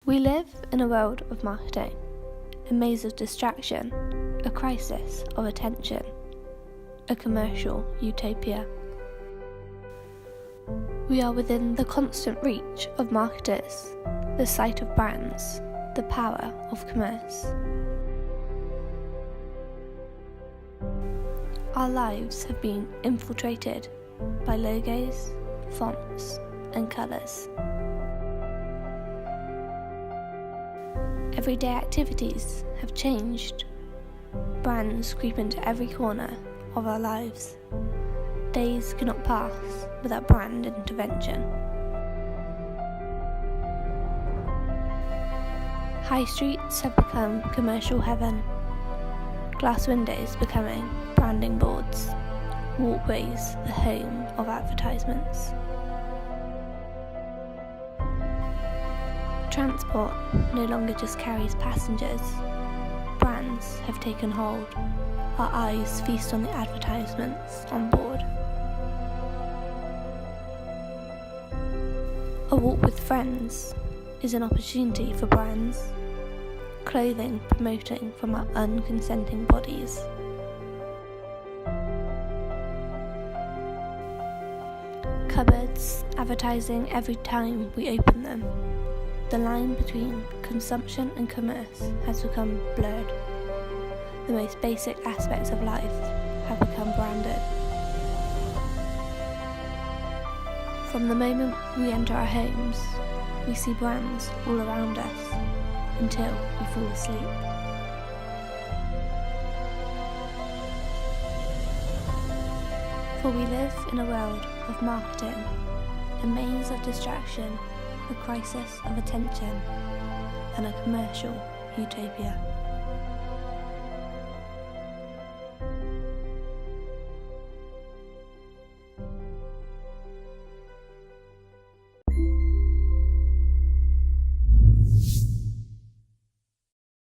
We live in a world of marketing, a maze of distraction, a crisis of attention, a commercial utopia. We are within the constant reach of marketers, the sight of brands, the power of commerce. Our lives have been infiltrated by logos, fonts, and colours. Everyday activities have changed. Brands creep into every corner of our lives. Days cannot pass without brand intervention. High streets have become commercial heaven. Glass windows becoming branding boards. Walkways the home of advertisements. Transport no longer just carries passengers. Brands have taken hold. Our eyes feast on the advertisements on board. A walk with friends is an opportunity for brands. Clothing promoting from our unconsenting bodies. Cupboards advertising every time we open them. The line between consumption and commerce has become blurred. The most basic aspects of life have become branded. From the moment we enter our homes, we see brands all around us until we fall asleep. For we live in a world of marketing, a maze of distraction, a crisis of attention, and a commercial utopia.